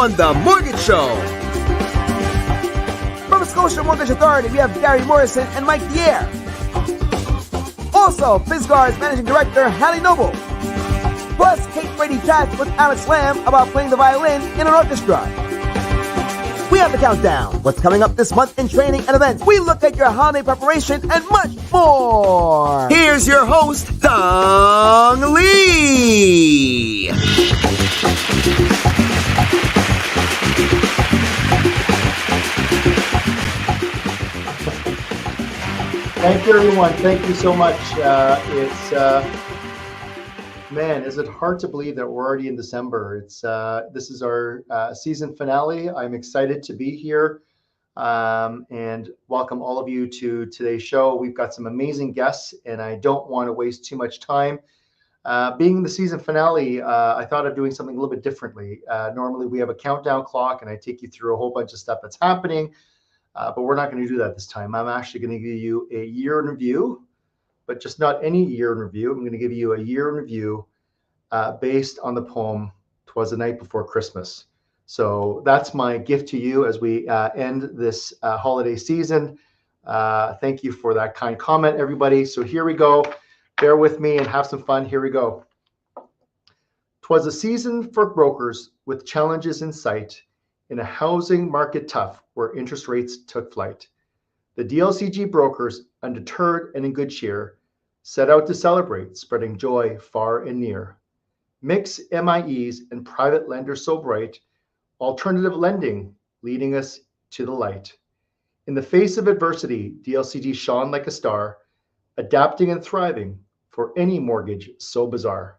on The Mortgage Show. From Scotia Mortgage Authority, we have Garry, Morrison, and Mike Eyre. Also, Fisgard's Managing Director, Hali Noble. Plus, Brady chats with Alex Lam about playing the violin in an orchestra. We have the countdown. What's coming up this month in training and events? We look at your holiday preparation and much more. Here's your host, Dong Lee. Thank you, everyone. Thank you so much. Man, is it hard to believe that we're already in December? This is our season finale. I'm excited to be here and welcome all of you to today's show. We've got some amazing guests, and I don't want to waste too much time. Being the season finale, I thought of doing something a little bit differently. Normally, we have a countdown clock, and I take you through a whole bunch of stuff that's happening, but we're not going to do that this time. I'm actually going to give you a year in review, but just not any year in review. I'm going to give you a year in review based on the poem, "'Twas the Night Before Christmas." So that's my gift to you as we end this holiday season. Thank you for that kind comment, everybody. So here we go. Bear with me and have some fun. Here we go. "'Twas a season for brokers with challenges in sight, in a housing market tough where interest rates took flight. The DLCG brokers, undeterred and in good cheer, set out to celebrate, spreading joy far and near. Mix MIEs and private lenders so bright, alternative lending leading us to the light. In the face of adversity, DLCG shone like a star, adapting and thriving for any mortgage so bizarre.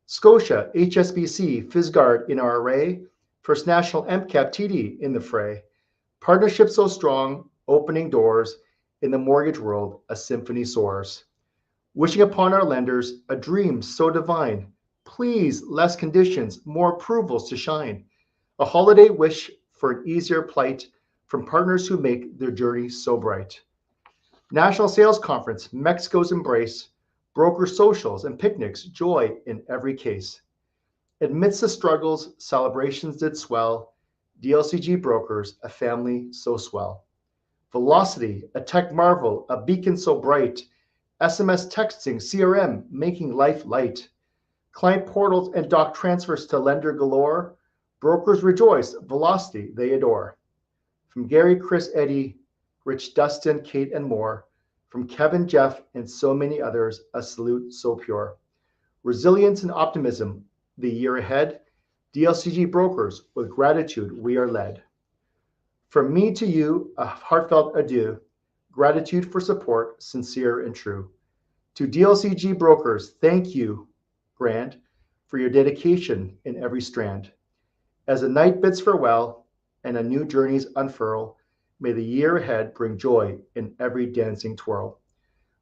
Scotia, HSBC, Fisgard in our array, First National MCAP TD in the fray. Partnership so strong, opening doors, in the mortgage world, a symphony soars. Wishing upon our lenders a dream so divine, please less conditions, more approvals to shine. A holiday wish for an easier plight from partners who make their journey so bright. National Sales Conference, Mexico's embrace, broker socials and picnics, joy in every case. Amidst the struggles, celebrations did swell, DLCG brokers, a family so swell. Velocity, a tech marvel, a beacon so bright, SMS texting, CRM, making life light. Client portals and doc transfers to lender galore, brokers rejoice, velocity they adore. From Garry, Chris, Eddie, Rich, Dustin, Kate, and more, from Kevin, Jeff, and so many others, a salute so pure. Resilience and optimism, the year ahead, DLCG brokers, with gratitude we are led. From me to you, a heartfelt adieu, gratitude for support, sincere and true. To DLCG brokers, thank you, Grant, for your dedication in every strand. As the night bids farewell and a new journeys unfurl, may the year ahead bring joy in every dancing twirl.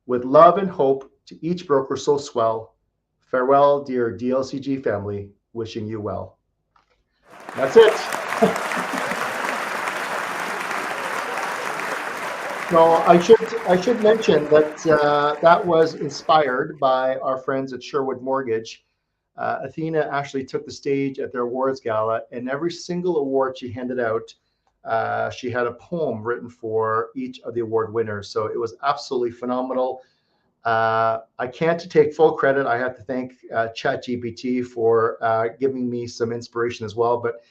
With love and hope to each broker so swell, farewell, dear DLCG family, wishing you well. That's it. So I should mention that that was inspired by our friends at Sherwood Mortgage. Athena actually took the stage at their awards gala, and every single award she handed out, she had a poem written for each of the award winners. So it was absolutely phenomenal. I can't take full credit. I have to thank ChatGPT for giving me some inspiration as well, but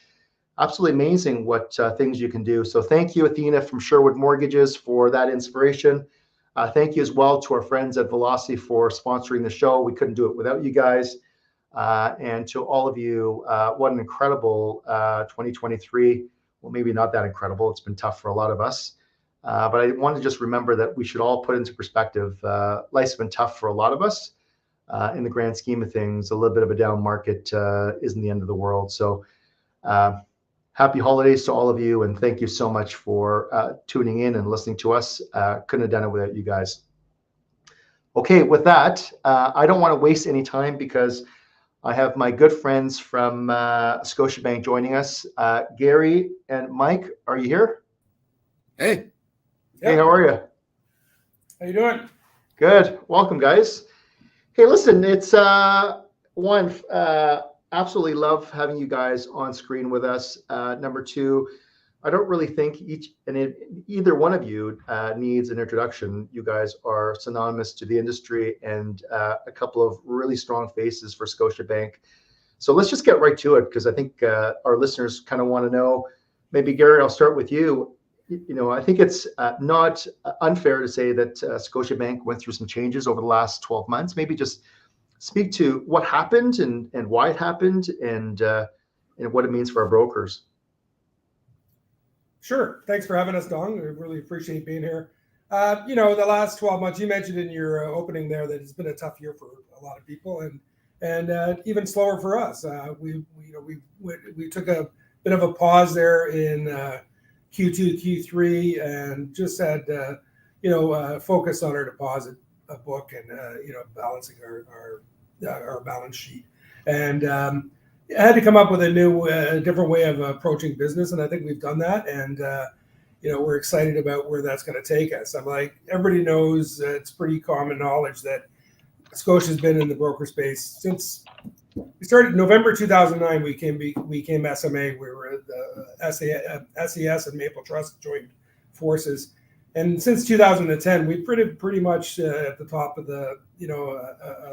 absolutely amazing what things you can do. So thank you, Athena from Sherwood Mortgages, for that inspiration. Thank you as well to our friends at Velocity for sponsoring the show. We couldn't do it without you guys. And to all of you, what an incredible 2023. Well, maybe not that incredible. It's been tough for a lot of us. But I want to just remember that we should all put into perspective, life's been tough for a lot of us. In the grand scheme of things, a little bit of a down market isn't the end of the world. So happy holidays to all of you, and thank you so much for tuning in and listening to us. Couldn't have done it without you guys. Okay, with that, I don't want to waste any time because I have my good friends from Scotiabank joining us. Garry and Mike, are you here? Hey. Hey, how are you? How you doing? Good. Welcome, guys. Hey, listen, it's absolutely love having you guys on screen with us. Number two, I don't really think either one of you needs an introduction. You guys are synonymous to the industry and a couple of really strong faces for Scotiabank. So let's just get right to it, because I think our listeners kind of want to know. Maybe Garry, I'll start with you. I think it's not unfair to say that Scotiabank went through some changes over the last 12 months. Maybe just speak to what happened and why it happened and what it means for our brokers. Sure. Thanks for having us, Dong. We really appreciate being here. The last 12 months, you mentioned in your opening there that it's been a tough year for a lot of people, and even slower for us. We took a bit of a pause there in Q2, Q3, and just had focus on our deposit book and balancing our balance sheet, and I had to come up with a different way of approaching business, and I think we've done that, and we're excited about where that's going to take us. I'm like, everybody knows, it's pretty common knowledge that Scotia's been in the broker space since we started November 2009. We became SMA. We were the SES and Maple Trust joined forces, and since 2010, we've pretty much at the top of the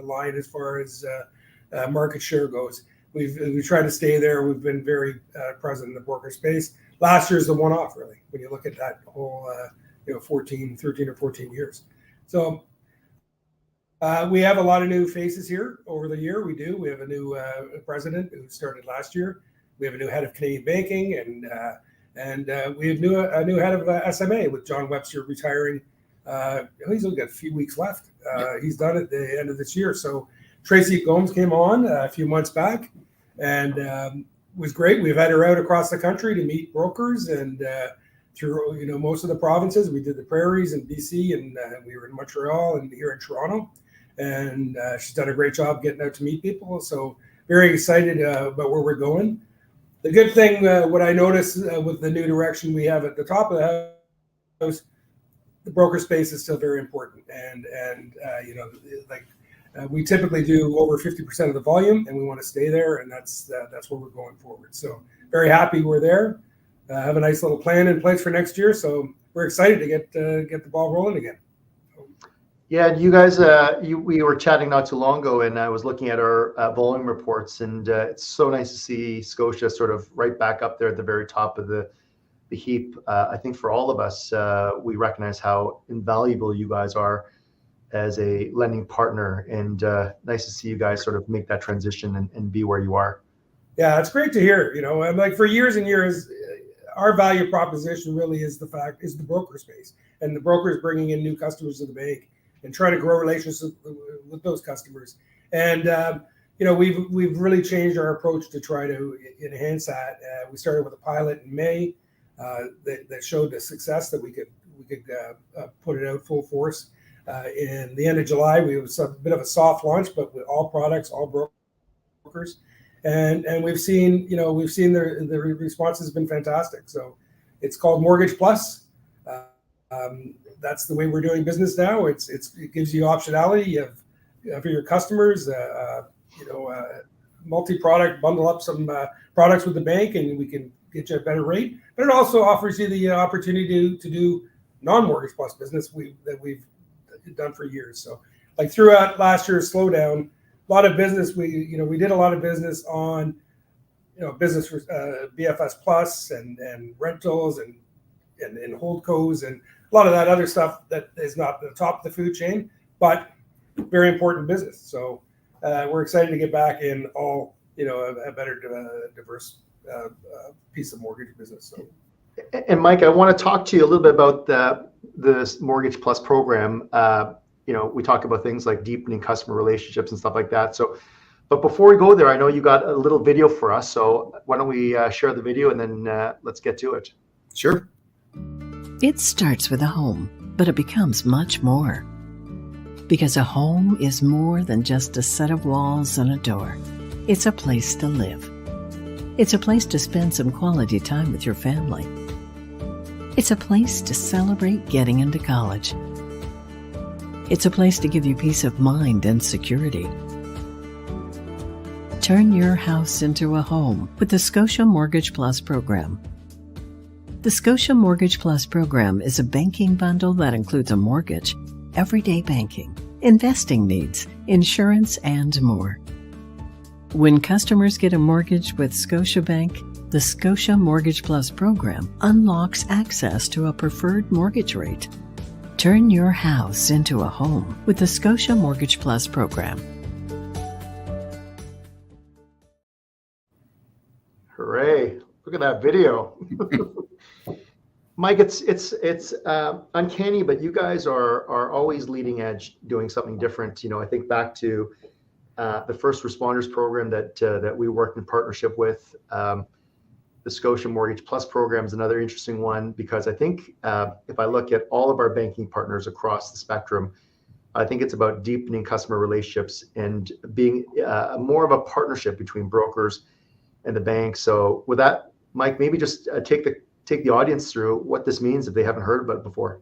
line as far as market share goes. We've tried to stay there. We've been very present in the broker space. Last year's the one-off, really, when you look at that whole 13 or 14 years. So we have a lot of new faces here over the year. We do. We have a new president who started last year. We have a new head of Canadian banking, and we have a new head of SMA with John Webster retiring. He's only got a few weeks left. He's done at the end of this year. So Tracy Gomes came on a few months back, and was great. We've had her out across the country to meet brokers and through most of the provinces. We did the prairies in BC, and we were in Montreal and here in Toronto. And she's done a great job getting out to meet people. So very excited about where we're going. The good thing, what I noticed with the new direction we have at the top of the house, the broker space is still very important. And we typically do over 50% of the volume, and we want to stay there, and that's where we're going forward. So very happy we're there. Have a nice little plan in place for next year. So we're excited to get the ball rolling again. Yeah, you guys, we were chatting not too long ago, and I was looking at our volume reports, and it's so nice to see Scotia sort of right back up there at the very top of the heap. I think for all of us, we recognize how invaluable you guys are as a lending partner, and nice to see you guys sort of make that transition and be where you are. Yeah, it's great to hear. I'm like, for years and years, our value proposition really is the broker space, and the brokers bringing in new customers to the bank and trying to grow relationships with those customers. And we've really changed our approach to try to enhance that. We started with a pilot in May that showed the success that we could put it out full force. In the end of July, we was a bit of a soft launch, but with all products, all brokers, and we've seen the response has been fantastic. So it's called Mortgage Plus. That's the way we're doing business now. It gives you optionality for your customers. Multi-product, bundle up some products with the bank, and we can get you a better rate. But it also offers you the opportunity to do non-Mortgage Plus business that we've done for years. So like throughout last year's slowdown, a lot of business, we did a lot of business on business for BFS Plus and rentals and holdcos and a lot of that other stuff that is not the top of the food chain, but very important business. So we're excited to get back in all a better diverse piece of mortgage business. So. And Mike, I want to talk to you a little bit about the Mortgage Plus program. We talk about things like deepening customer relationships and stuff like that. So, but before we go there, I know you got a little video for us. So why don't we share the video and then let's get to it. Sure. It starts with a home, but it becomes much more. Because a home is more than just a set of walls and a door. It's a place to live. It's a place to spend some quality time with your family. It's a place to celebrate getting into college. It's a place to give you peace of mind and security. Turn your house into a home with the Scotia Mortgage Plus program. The Scotia Mortgage Plus program is a banking bundle that includes a mortgage, everyday banking, investing needs, insurance, and more. When customers get a mortgage with Scotiabank, the Scotia Mortgage Plus program unlocks access to a preferred mortgage rate. Turn your house into a home with the Scotia Mortgage Plus program. Hooray. Look at that video. Mike, it's uncanny, but you guys are always leading edge, doing something different. You know, I think back to the first responders program that we worked in partnership with. The Scotia Mortgage Plus program is another interesting one, because I think if I look at all of our banking partners across the spectrum, I think it's about deepening customer relationships and being more of a partnership between brokers and the bank. So with that, Mike, maybe just take the audience through what this means if they haven't heard about it before.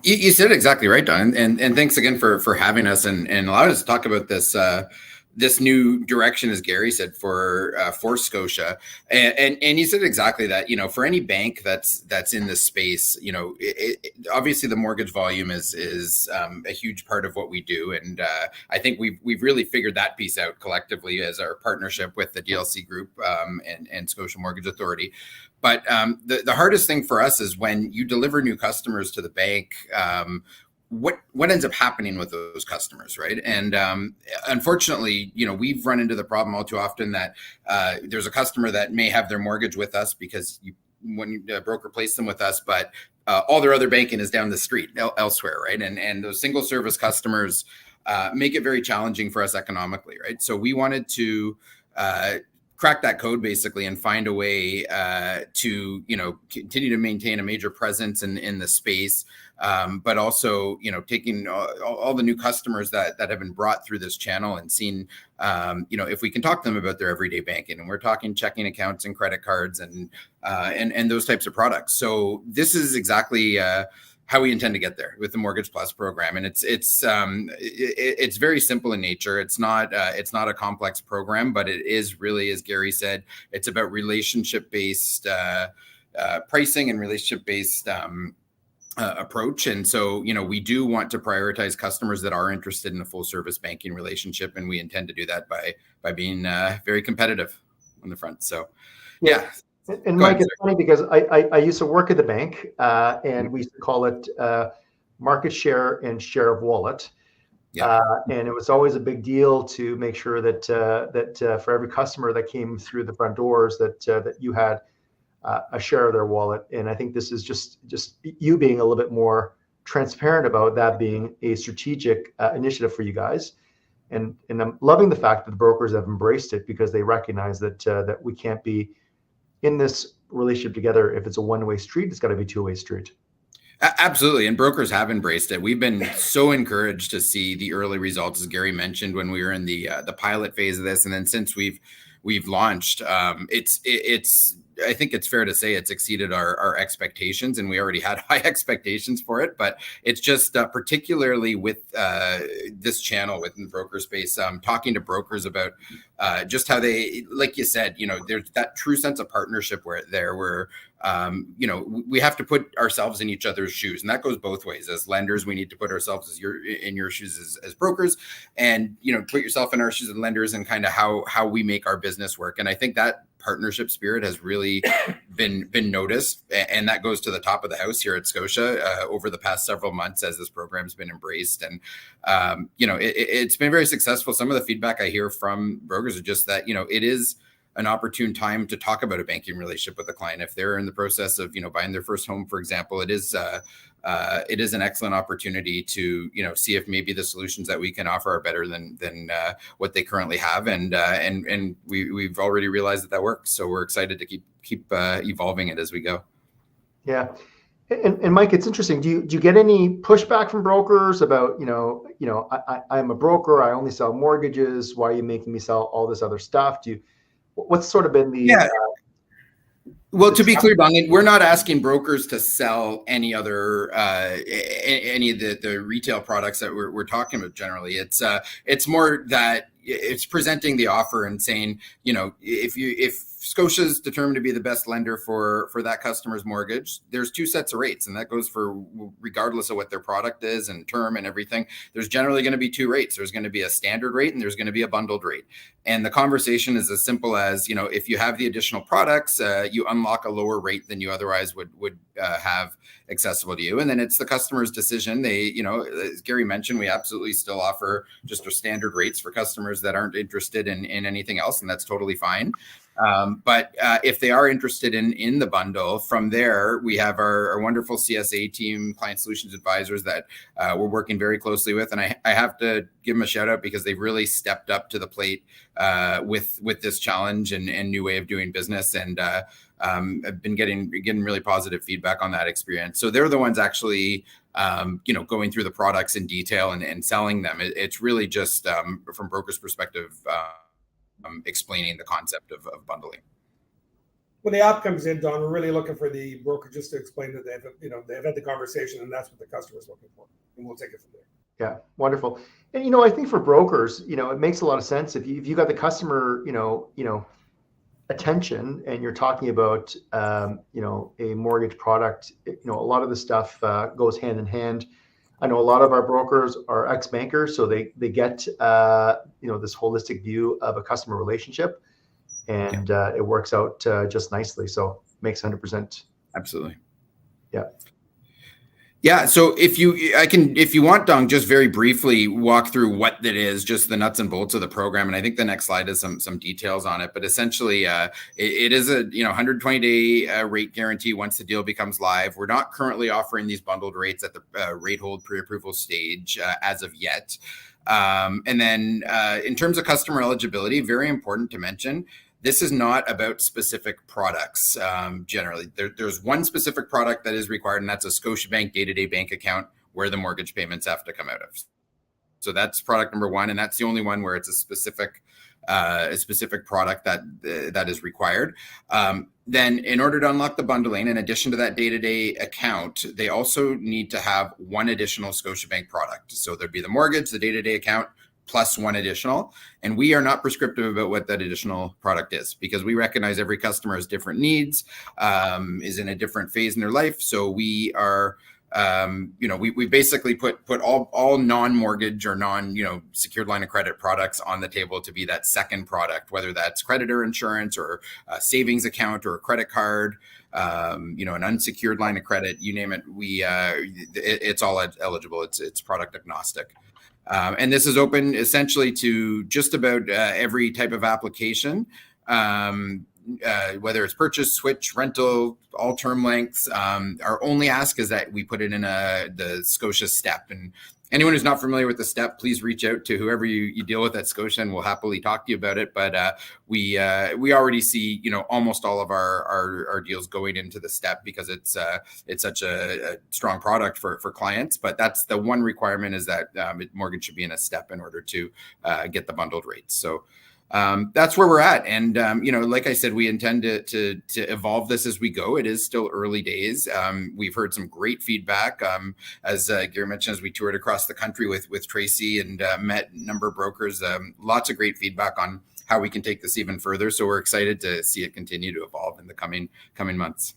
You said it exactly right, Don, and thanks again for having us and allowing us to talk about this new direction, as Garry said, for Scotia, and you said exactly that. You know, for any bank that's in this space, you know, obviously the mortgage volume is a huge part of what we do, and I think we've really figured that piece out collectively as our partnership with the DLC Group and Scotia Mortgage Authority. But the hardest thing for us is when you deliver new customers to the bank. What ends up happening with those customers, right? And unfortunately, you know, we've run into the problem all too often that there's a customer that may have their mortgage with us because when a broker placed them with us, but all their other banking is down the street elsewhere, right? And those single service customers make it very challenging for us economically, right? So we wanted to crack that code basically and find a way to, you know, continue to maintain a major presence in the space, but also, you know, taking all the new customers that have been brought through this channel and seeing, you know, if we can talk to them about their everyday banking, and we're talking checking accounts and credit cards and those types of products. So this is exactly how we intend to get there with the Mortgage Plus program, and it's very simple in nature. It's not a complex program, but it is really, as Garry said, it's about relationship based pricing and relationship based approach. And so, you know, we do want to prioritize customers that are interested in a full service banking relationship, and we intend to do that by being very competitive on the front. So, yeah. And Mike, it's funny because I used to work at the bank, and we used to call it market share and share of wallet. Yeah. And it was always a big deal to make sure that for every customer that came through the front doors, that you had a share of their wallet. And I think this is just you being a little bit more transparent about that being a strategic initiative for you guys. And I'm loving the fact that the brokers have embraced it, because they recognize that we can't be in this relationship together. If it's a one-way street, it's got to be a two-way street. Absolutely. And brokers have embraced it. We've been so encouraged to see the early results, as Garry mentioned, when we were in the pilot phase of this. And then since we've launched, I think it's fair to say it's exceeded our expectations, and we already had high expectations for it. But it's just particularly with this channel within the broker space, talking to brokers about just how they, like you said, you know, there's that true sense of partnership where you know, we have to put ourselves in each other's shoes, and that goes both ways. As lenders, we need to put ourselves in your shoes as brokers, and, you know, put yourself in our shoes as lenders, and kind of how we make our business work. And I think that partnership spirit has really been noticed, and that goes to the top of the house here at Scotia over the past several months as this program's been embraced. And you know, it's been very successful. Some of the feedback I hear from brokers are just that, you know, it is an opportune time to talk about a banking relationship with a client. If they're in the process of, you know, buying their first home, for example, it is an excellent opportunity to, you know, see if maybe the solutions that we can offer are better than what they currently have. And we've already realized that works. So we're excited to keep evolving it as we go. Yeah. And Mike, it's interesting. Do you get any pushback from brokers about, I'm a broker, I only sell mortgages. Why are you making me sell all this other stuff? What's sort of been the Well, to be clear, Don, we're not asking brokers to sell any other any of the retail products that we're talking about generally. It's more that it's presenting the offer and saying, if Scotia's determined to be the best lender for that customer's mortgage, there's two sets of rates, and that goes for regardless of what their product is and term and everything. There's generally going to be two rates. There's going to be a standard rate and there's going to be a bundled rate. And the conversation is as simple as, if you have the additional products, you unlock a lower rate than you otherwise would have accessible to you. And then it's the customer's decision. They, as Garry mentioned, we absolutely still offer just our standard rates for customers that aren't interested in anything else, and that's totally fine. But if they are interested in the bundle, from there, we have our wonderful CSA team, Client Solutions Advisors, that we're working very closely with. And I have to give them a shout out because they've really stepped up to the plate with this challenge and new way of doing business. And I've been getting really positive feedback on that experience. So they're the ones actually, going through the products in detail and selling them. It's really just from broker's perspective, explaining the concept of bundling. When the app comes in, Don, we're really looking for the broker just to explain that they've had the conversation and that's what the customer's looking for, and we'll take it from there. Yeah, wonderful. And I think for brokers, it makes a lot of sense if you got the customer, attention, and you're talking about a mortgage product. A lot of the stuff goes hand in hand. I know a lot of our brokers are ex-bankers, so they get this holistic view of a customer relationship, and it works out just nicely. So makes 100%. Absolutely. Yeah. Yeah. So if you want, Dong, just very briefly walk through what that is, just the nuts and bolts of the program. And I think the next slide has some details on it. But essentially, it is a 120-day rate guarantee once the deal becomes live. We're not currently offering these bundled rates at the rate hold pre-approval stage as of yet. And then in terms of customer eligibility, very important to mention, this is not about specific products. Generally, there's one specific product that is required, and that's a Scotiabank day-to-day bank account where the mortgage payments have to come out of. So that's product number one, and that's the only one where it's a specific product that is required. Then, in order to unlock the bundling, in addition to that day-to-day account, they also need to have one additional Scotiabank product. So there'd be the mortgage, the day-to-day account, plus one additional. And we are not prescriptive about what that additional product is, because we recognize every customer has different needs, is in a different phase in their life. So we are, we basically put all non-mortgage or secured line of credit products on the table to be that second product, whether that's creditor insurance or a savings account or a credit card, an unsecured line of credit, you name it. It's all eligible. It's product agnostic. And this is open essentially to just about every type of application, whether it's purchase, switch, rental, all term lengths. Our only ask is that we put it in the Scotia step. And anyone who's not familiar with the step, please reach out to whoever you deal with at Scotia, and we'll happily talk to you about it. But we already see almost all of our deals going into the step because it's such a strong product for clients. But that's the one requirement, is that mortgage should be in a step in order to get the bundled rates. So that's where we're at. And, like I said, we intend to evolve this as we go. It is still early days. We've heard some great feedback. As Garry mentioned, as we toured across the country with Tracy and met a number of brokers, lots of great feedback on how we can take this even further. So we're excited to see it continue to evolve in the coming months.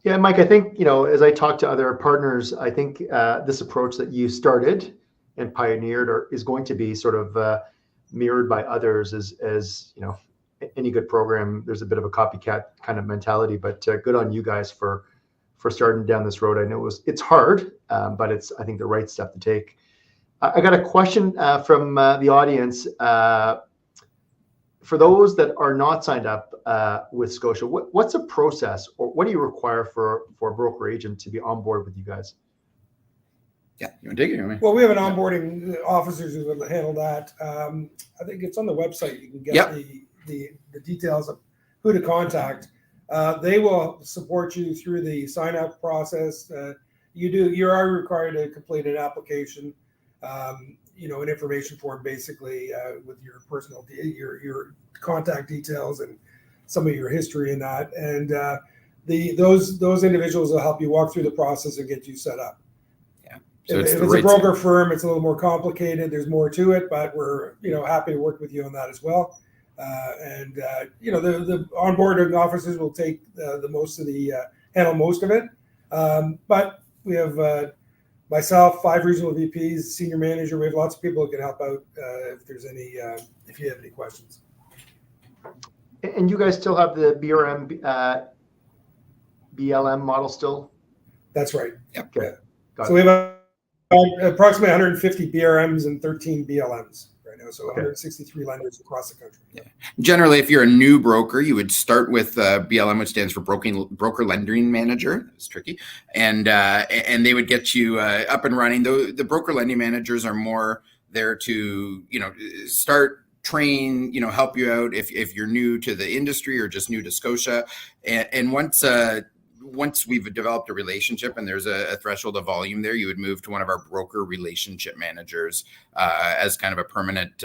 Yeah, Mike, I think, as I talk to other partners, I think this approach that you started and pioneered is going to be sort of mirrored by others. As any good program, there's a bit of a copycat kind of mentality, but good on you guys for starting down this road. I know it's hard, but it's, I think, the right step to take. I got a question from the audience. For those that are not signed up with Scotia, what's a process, or what do you require for a broker agent to be on board with you guys? Yeah, you want to take it? Well, we have an onboarding officers who will handle that. I think it's on the website. You can get the details of who to contact. They will support you through the sign-up process. You are required to complete an application, an information form, basically, with your personal, your contact details and some of your history in that. And those individuals will help you walk through the process and get you set up. So if it's a broker firm, it's a little more complicated. There's more to it, but we're happy to work with you on that as well. The onboarding officers will take handle most of it. But we have myself, 5 regional VPs, senior manager. We have lots of people who can help out if you have any questions. And you guys still have the BLM model still? That's right. Yep. Okay. So we have approximately 150 BRMs and 13 BLMs right now. So 163 lenders across the country. Yeah. Generally, if you're a new broker, you would start with BLM, which stands for Broker Lending Manager. It's tricky. And they would get you up and running. The broker lending managers are more there to, start, train, help you out if you're new to the industry or just new to Scotia. And once we've developed a relationship and there's a threshold of volume there, you would move to one of our broker relationship managers as kind of a permanent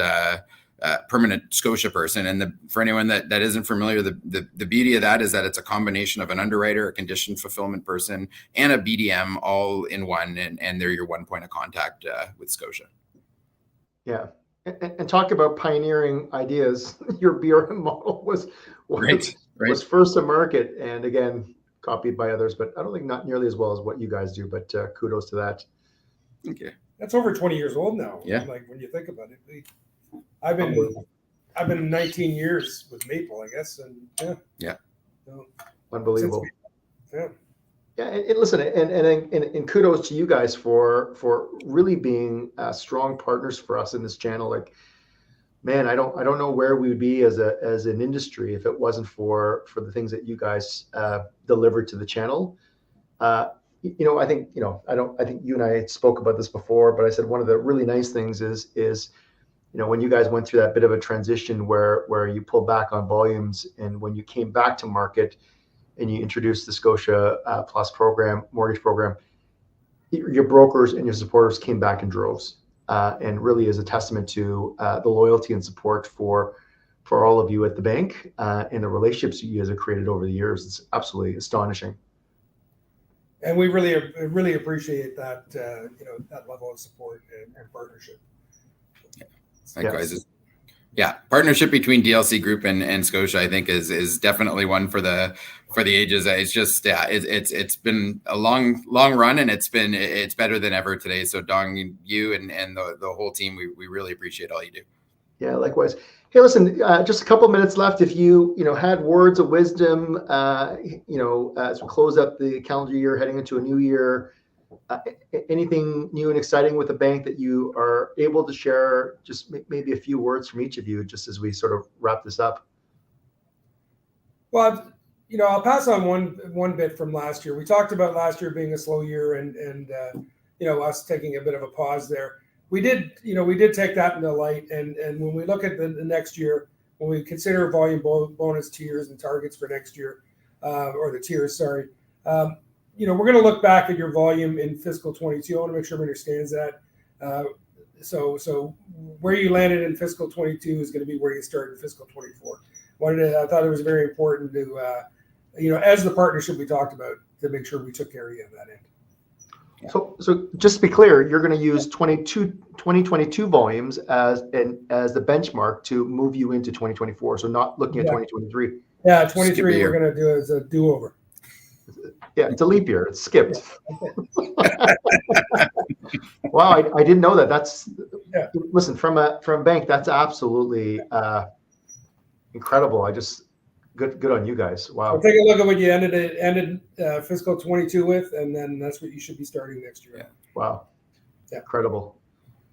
Scotia person. And for anyone that isn't familiar, the beauty of that is that it's a combination of an underwriter, a condition fulfillment person, and a BDM all in one, and they're your one point of contact with Scotia. Yeah. And talk about pioneering ideas. Your BRM model was first to market, and again, copied by others, but I don't think not nearly as well as what you guys do, but kudos to that. Okay. That's over 20 years old now. Yeah. Like when you think about it, I've been 19 years with Maple, I guess. And yeah. So, unbelievable. Yeah. Yeah. And listen, and kudos to you guys for really being strong partners for us in this channel. Like, man, I don't know where we would be as an industry if it wasn't for the things that you guys delivered to the channel. I think you and I spoke about this before, but I said one of the really nice things is when you guys went through that bit of a transition where you pulled back on volumes, and when you came back to market and you introduced the Scotia Plus mortgage program, your brokers and your supporters came back in droves. And really is a testament to the loyalty and support for all of you at the bank and the relationships you guys have created over the years. It's absolutely astonishing. And we really appreciate that that level of support and partnership. Yeah. Likewise. Yeah, partnership between DLC Group and Scotia, I think, is definitely one for the ages. It's just it's been a long run, and it's better than ever today. So Dong, you and the whole team, we really appreciate all you do. Yeah, likewise. Hey, listen, just a couple minutes left. If you had words of wisdom, as we close up the calendar year, heading into a new year. Anything new and exciting with the bank that you are able to share? Just maybe a few words from each of you, just as we sort of wrap this up. Well, I'll pass on one bit from last year. We talked about last year being a slow year, and us taking a bit of a pause there. We did take that into light, and when we look at the next year, when we consider volume bonus tiers and targets for next year, or the tiers, sorry. We're going to look back at your volume in fiscal 22. I want to make sure everyone understands that. So where you landed in fiscal 22 is going to be where you start in fiscal 24. I thought it was very important to, as the partnership we talked about, to make sure we took care of you on that end. Yeah. So just to be clear, you're going to use 2022 volumes as the benchmark to move you into 2024. So not looking at 2023. Yeah, 23 we're going to do as a do-over. Yeah, it's a leap year. It's skipped. Wow, I didn't know that. That's listen, from a bank, that's absolutely incredible. Good on you guys. Wow. So take a look at what you ended fiscal 22 with, and then that's what you should be starting next year. Yeah. Wow. Yeah. Incredible.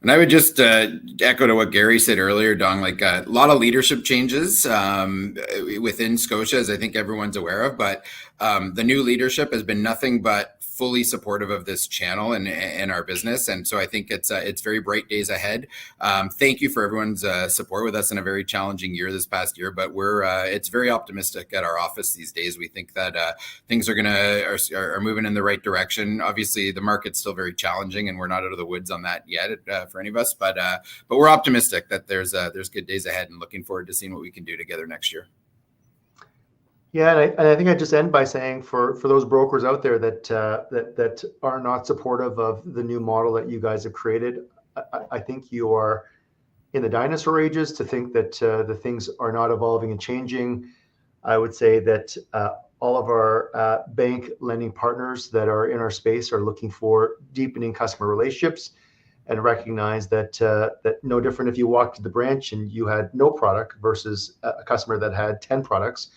And I would just echo to what Garry said earlier, Dong, like a lot of leadership changes within Scotia, as I think everyone's aware of. But the new leadership has been nothing but fully supportive of this channel and our business. And so I think it's very bright days ahead. Thank you for everyone's support with us in a very challenging year this past year. But it's very optimistic at our office these days. We think that things are moving in the right direction. Obviously, the market's still very challenging, and we're not out of the woods on that yet for any of us. But we're optimistic that there's good days ahead, and looking forward to seeing what we can do together next year. Yeah, and I think I just end by saying for those brokers out there that are not supportive of the new model that you guys have created, I think you are in the dinosaur ages to think that the things are not evolving and changing. I would say that all of our bank lending partners that are in our space are looking for deepening customer relationships, and recognize that that no different if you walked to the branch and you had no product versus a customer that had 10 products,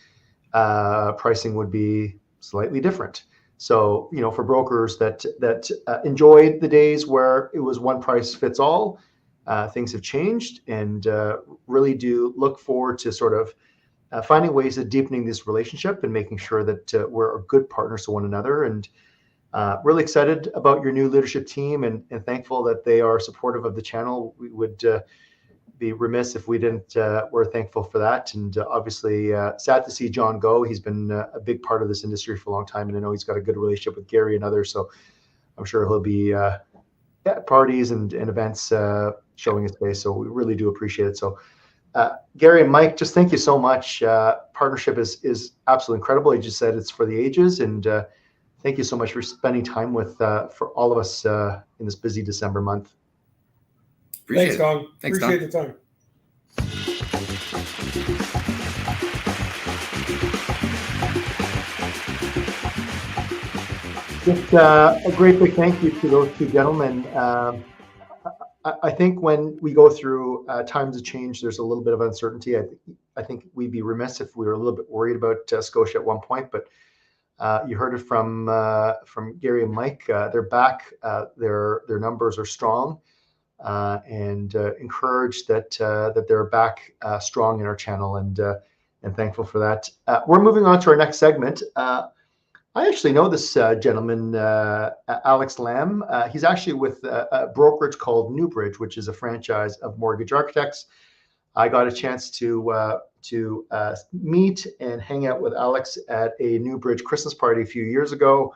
pricing would be slightly different. So, for brokers that enjoyed the days where it was one price fits all, things have changed, and really do look forward to sort of finding ways of deepening this relationship and making sure that we're good partners to one another. And really excited about your new leadership team, and thankful that they are supportive of the channel. We would be remiss if we didn't. We're thankful for that, and obviously sad to see John go. He's been a big part of this industry for a long time, and I know he's got a good relationship with Garry and others. So I'm sure he'll be at parties and events showing his face. So we really do appreciate it. So Garry and Mike, just thank you so much. Partnership is absolutely incredible. You just said it's for the ages, and thank you so much for spending time with for all of us in this busy December month. Thanks, Dong. Appreciate the time. Just a great big thank you to those two gentlemen. I think when we go through times of change, there's a little bit of uncertainty. I think we'd be remiss if we were a little bit worried about Scotia at one point, but you heard it from Garry and Mike. They're back. Their numbers are strong, and encouraged that they're back strong in our channel, and thankful for that. We're moving on to our next segment. I actually know this gentleman, Alex Lam. He's actually with a brokerage called Newbridge, which is a franchise of mortgage architects. I got a chance to meet and hang out with Alex at a Newbridge Christmas party a few years ago.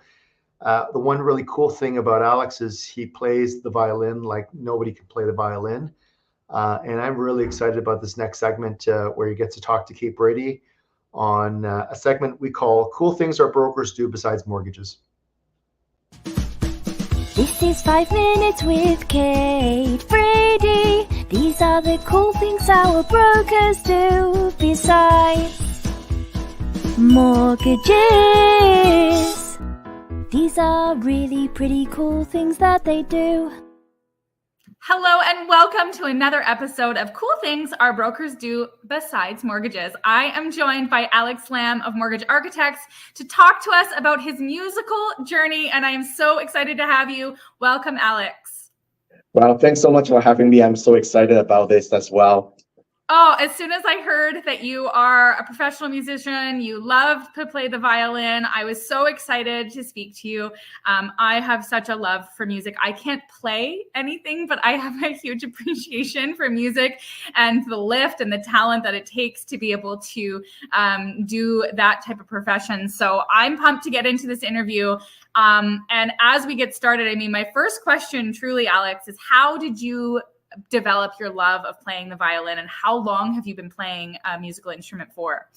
The one really cool thing about Alex is he plays the violin like nobody can play the violin. And I'm really excited about this next segment where he gets to talk to Kate Brady on a segment we call Cool Things Our Brokers Do Besides Mortgages. This is 5 Minutes with Kate Brady. These are the cool things our brokers do besides mortgages. These are really pretty cool things that they do. Hello and welcome to another episode of Cool Things Our Brokers Do Besides Mortgages. I am joined by Alex Lam of Mortgage Architects to talk to us about his musical journey, and I am so excited to have you. Welcome, Alex. Well, thanks so much for having me. I'm so excited about this as well. Oh, as soon as I heard that you are a professional musician, you love to play the violin, I was so excited to speak to you. I have such a love for music. I can't play anything, but I have a huge appreciation for music and the lift and the talent that it takes to be able to do that type of profession. So I'm pumped to get into this interview. And as we get started, I mean, my first question truly, Alex, is how did you develop your love of playing the violin, and how long have you been playing a musical instrument for?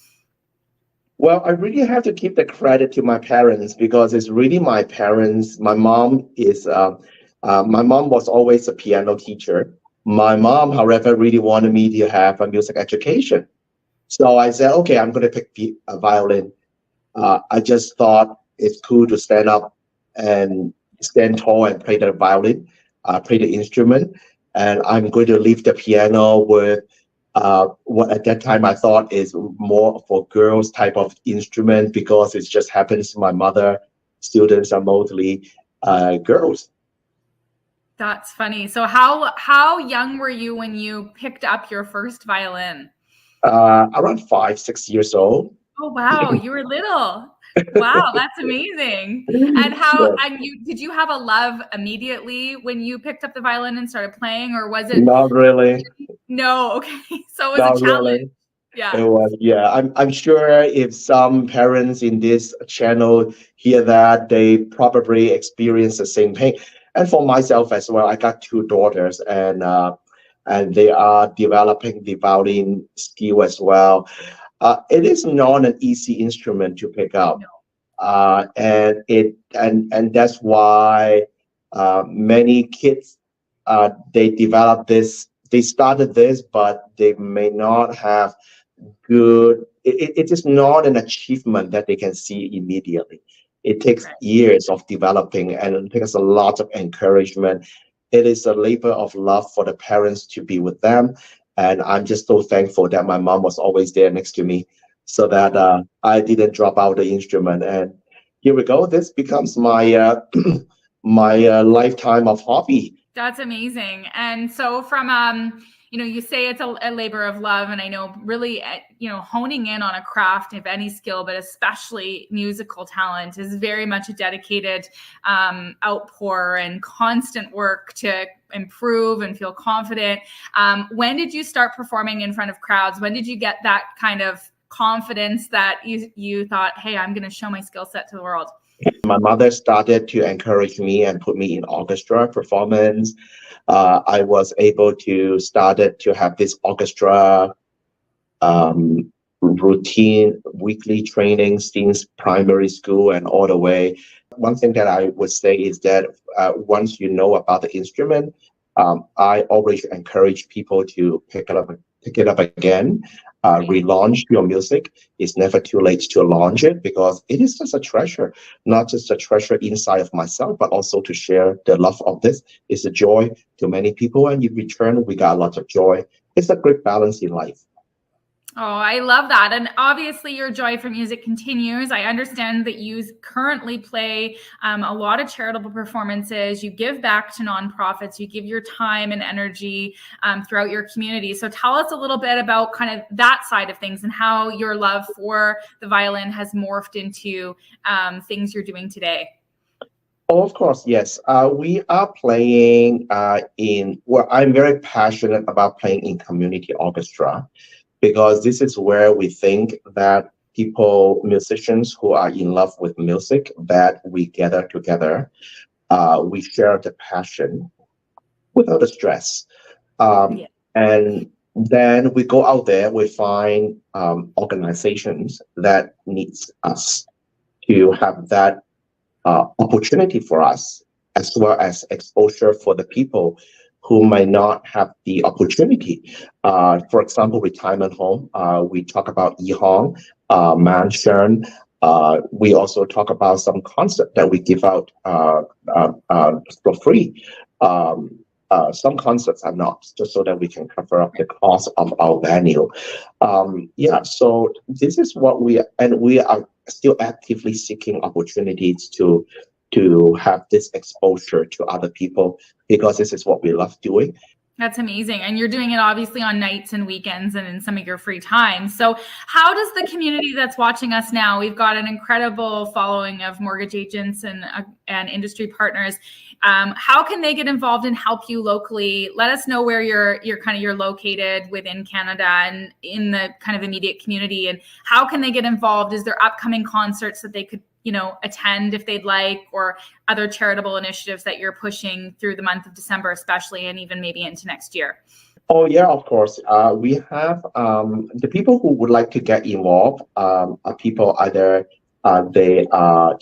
Well, I really have to give the credit to my parents, because it's really my parents. My mom was always a piano teacher. My mom, however, really wanted me to have a music education. So I said, okay, I'm going to pick a violin. I just thought it's cool to stand up and stand tall and play the violin, play the instrument. And I'm going to leave the piano with what at that time I thought is more for girls type of instrument, because it just happens my mother students are mostly girls. That's funny. So how young were you when you picked up your first violin? Around 5-6 years old. Oh wow, you were little. Wow, that's amazing. And did you have a love immediately when you picked up the violin and started playing, or was it? Not really. No, okay. So it was a challenge. Really. Yeah. It was, yeah. I'm sure if some parents in this channel hear that, they probably experience the same pain. And for myself as well, I got 2 daughters, and they are developing the violin skill as well. It is not an easy instrument to pick up. And that's why many kids they develop this. They started this, but they may not have good. It is not an achievement that they can see immediately. It takes years of developing, and it takes a lot of encouragement. It is a labor of love for the parents to be with them, and I'm just so thankful that my mom was always there next to me, so that I didn't drop out the instrument. And here we go. This becomes my my lifetime of hobby. That's amazing. And so from you say it's a labor of love, and I know really, honing in on a craft of any skill, but especially musical talent, is very much a dedicated outpour and constant work to improve and feel confident. When did you start performing in front of crowds? When did you get that kind of confidence that you thought, hey, I'm going to show my skill set to the world? My mother started to encourage me and put me in orchestra performance. I was able to started to have this orchestra routine, weekly training since primary school and all the way. One thing that I would say is that once you know about the instrument, I always encourage people to pick it up again. Relaunch your music. It's never too late to launch it, because it is just a treasure, not just a treasure inside of myself, but also to share the love of this. It's a joy to many people, and in return, we got a lot of joy. It's a great balance in life. Oh, I love that. And obviously your joy for music continues. I understand that you currently play a lot of charitable performances. You give back to nonprofits. You give your time and energy throughout your community. So tell us a little bit about kind of that side of things and how your love for the violin has morphed into things you're doing today. Oh, of course, yes. We are playing I'm very passionate about playing in community orchestra, because this is where we think that musicians who are in love with music, that we gather together, we share the passion without the stress. And then we go out there, we find organizations that needs us to have that opportunity for us, as well as exposure for the people who might not have the opportunity. For example, retirement home, we talk about Yihong, mansion. We also talk about some concert that we give out for free. Some concerts are not, just so that we can cover up the cost of our venue. So this is what we are still actively seeking opportunities to have this exposure to other people, because this is what we love doing. That's amazing. And you're doing it obviously on nights and weekends and in some of your free time. So how does the community that's watching us now, we've got an incredible following of mortgage agents and industry partners. How can they get involved and help you locally? Let us know where you're located within Canada and in the kind of immediate community, and how can they get involved? Is there upcoming concerts that they could attend if they'd like, or other charitable initiatives that you're pushing through the month of December, especially, and even maybe into next year? Oh, yeah, of course. We have the people who would like to get involved are people either they are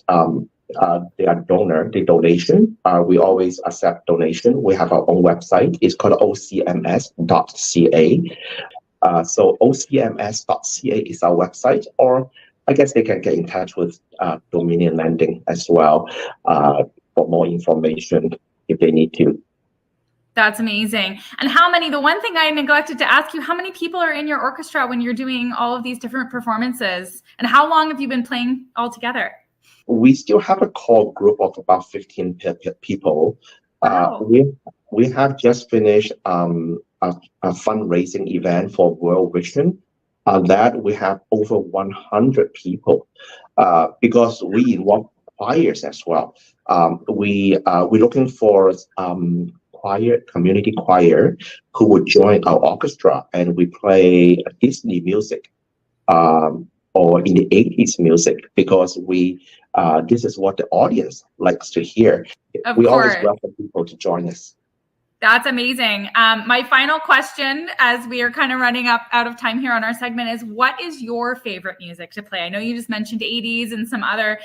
donation. We always accept donation. We have our own website. It's called ocms.ca. So ocms.ca is our website, or I guess they can get in touch with Dominion Lending as well for more information if they need to. That's amazing. And the one thing I neglected to ask you, how many people are in your orchestra when you're doing all of these different performances? And how long have you been playing all together? We still have a core group of about 15 people. Wow. We have just finished a fundraising event for World Vision. That we have over 100 people, because we involve choirs as well. We're looking for community choir who would join our orchestra, and we play Disney music or in the 80s music, because this is what the audience likes to hear. Of we course. always welcome people to join us. That's amazing. My final question, as we are kind of running out of time here on our segment, is what is your favorite music to play? I know you just mentioned 80s and some other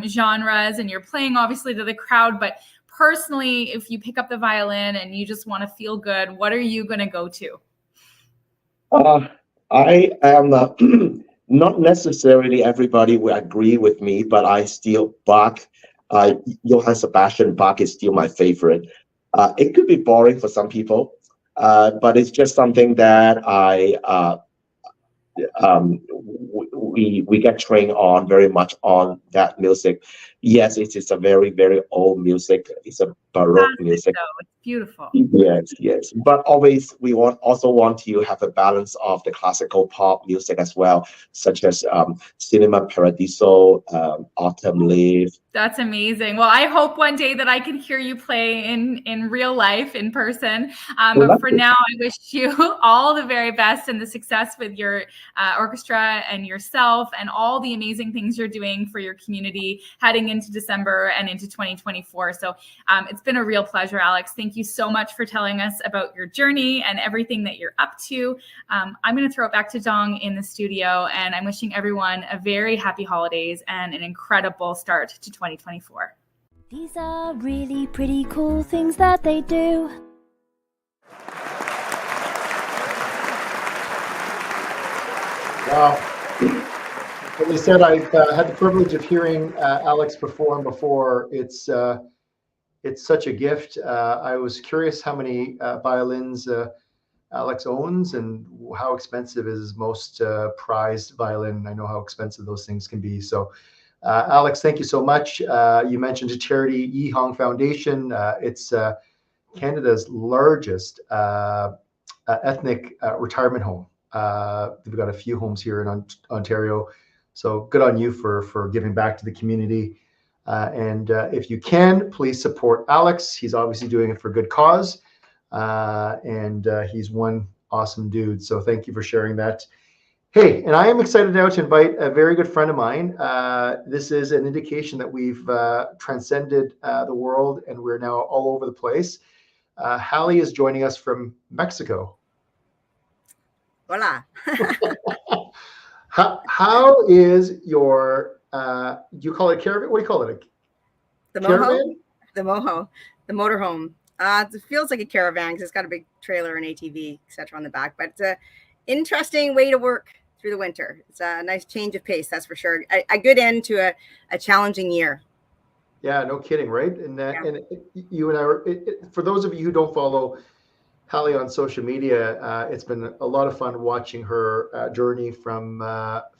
genres, and you're playing obviously to the crowd, but personally, if you pick up the violin and you just want to feel good, what are you going to go to? I am not necessarily everybody will agree with me, but I still Bach. Johann Sebastian Bach is still my favorite. It could be boring for some people, but it's just something that we get trained on very much on that music. Yes, it is a very, very old music. It's a Baroque music. It's beautiful. Yes. But always we also want to have a balance of the classical pop music as well, such as Cinema Paradiso, Autumn Leaf. That's amazing. Well, I hope one day that I can hear you play in real life, in person. But for now, I wish you all the very best and the success with your orchestra and yourself and all the amazing things you're doing for your community heading into December and into 2024. So it's been a real pleasure, Alex. Thank you so much for telling us about your journey and everything that you're up to. I'm going to throw it back to Dong in the studio, and I'm wishing everyone a very happy holidays and an incredible start to 2024. These are really pretty cool things that they do. Wow. As I said, I've had the privilege of hearing Alex perform before. It's such a gift. I was curious how many violins Alex owns and how expensive is his most prized violin. I know how expensive those things can be. So Alex, thank you so much. You mentioned a charity, Yi Hong Foundation. It's Canada's largest ethnic retirement home. We've got a few homes here in Ontario. So good on you for giving back to the community. And if you can, please support Alex. He's obviously doing it for a good cause. And he's one awesome dude. So thank you for sharing that. Hey, and I am excited now to invite a very good friend of mine. This is an indication that we've transcended the world and we're now all over the place. Hali is joining us from Mexico. Hola. How is your, do you call it a caravan? What do you call it? The moho? The moho, the motorhome. It feels like a caravan because it's got a big trailer and ATV, etc. on the back, but it's an interesting way to work through the winter. It's a nice change of pace, that's for sure. A good end to a challenging year. Yeah, no kidding, right? And and you and I were, for those of you who don't follow Hali on social media, it's been a lot of fun watching her journey from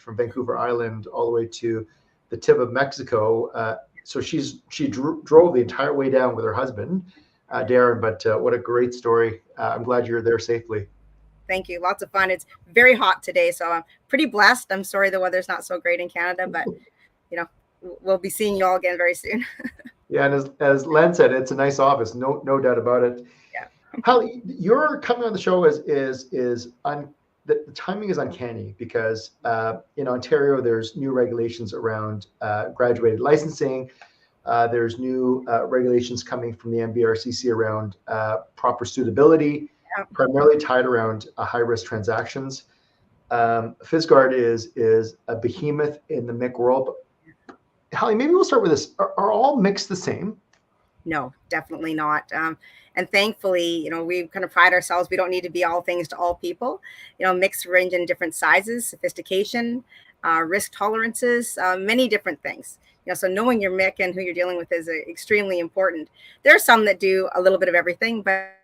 Vancouver Island all the way to the tip of Mexico. So she drove the entire way down with her husband, Darren. But what a great story! I'm glad you're there safely. Thank you. Lots of fun. It's very hot today, so I'm pretty blessed. I'm sorry the weather's not so great in Canada, but we'll be seeing you all again very soon. Yeah, and as Len said, it's a nice office, no doubt about it. Yeah. Hali, your coming on the show the timing is uncanny because in Ontario there's new regulations around graduated licensing. There's new regulations coming from the MBRCC around proper suitability, primarily tied around high-risk transactions. Fisgard is a behemoth in the MIC world. Hali, maybe we'll start with this. Are all MICs the same? No, definitely not. And thankfully, we kind of pride ourselves. We don't need to be all things to all people. MICs range in different sizes, sophistication, risk tolerances, many different things. So knowing your MIC and who you're dealing with is extremely important. There are some that do a little bit of everything, but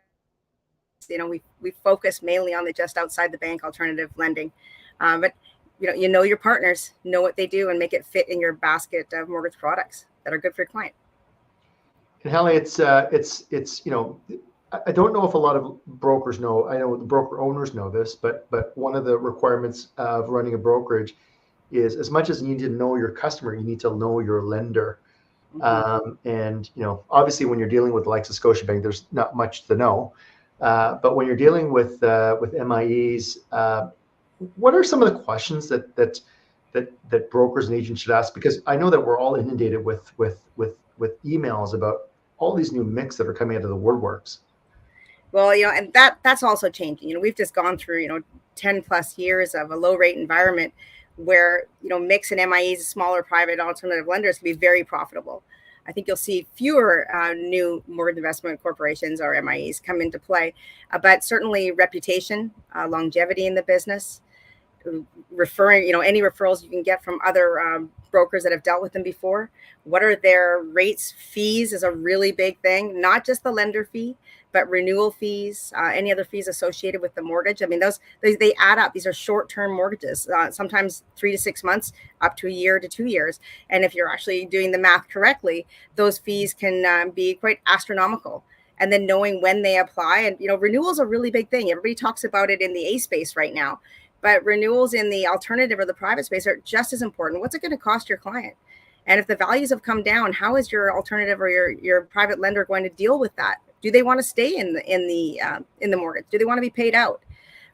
we focus mainly on the just outside the bank alternative lending. But your partners, know what they do, and make it fit in your basket of mortgage products that are good for your client. And Hali, it's I don't know if a lot of brokers know. I know the broker owners know this, but one of the requirements of running a brokerage is, as much as you need to know your customer, you need to know your lender. Mm-hmm. And obviously, when you're dealing with the likes of Scotiabank, there's not much to know. But when you're dealing with MIEs, what are some of the questions that brokers and agents should ask? Because I know that we're all inundated with emails about all these new MICs that are coming out of the woodworks. Well, and that's also changing. We've just gone through, 10 plus years of a low rate environment where, mix and MIEs, smaller private alternative lenders, can be very profitable. I think you'll see fewer new mortgage investment corporations or MIEs come into play, but certainly reputation, longevity in the business, referring, any referrals you can get from other brokers that have dealt with them before. What are their rates? Fees is a really big thing, not just the lender fee, but renewal fees, any other fees associated with the mortgage. I mean, those they add up. These are short-term mortgages, sometimes 3 to 6 months, up to a year to 2 years. And if you're actually doing the math correctly, those fees can be quite astronomical. And then knowing when they apply, and renewals are a really big thing. Everybody talks about it in the A space right now, but renewals in the alternative or the private space are just as important. What's it going to cost your client? And if the values have come down, how is your alternative or your private lender going to deal with that? Do they want to stay in the mortgage? Do they want to be paid out?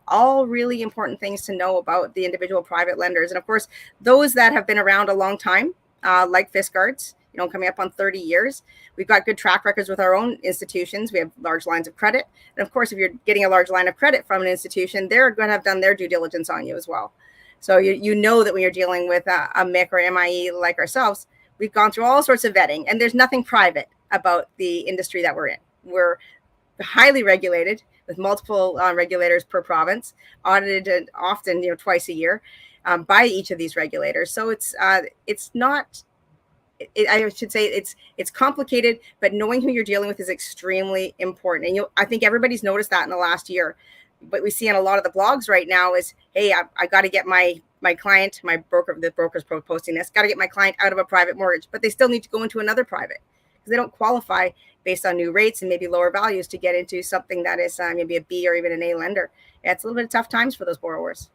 All really important things to know about the individual private lenders. And of course, those that have been around a long time, like Fisgard's, coming up on 30 years. We've got good track records with our own institutions. We have large lines of credit. And of course, if you're getting a large line of credit from an institution, they're going to have done their due diligence on you as well. So you know that when you're dealing with a MIC or MIE like ourselves, we've gone through all sorts of vetting, and there's nothing private about the industry that we're in. We're highly regulated with multiple regulators per province, audited often, twice a year by each of these regulators. So it's not. I should say it's complicated, but knowing who you're dealing with is extremely important. And I think everybody's noticed that in the last year. What we see on a lot of the blogs right now is, hey, I got to get my client, my broker, the broker's posting this, got to get my client out of a private mortgage, but they still need to go into another private because they don't qualify based on new rates and maybe lower values to get into something that is maybe a B or even an A lender. Yeah, it's a little bit of tough times for those borrowers.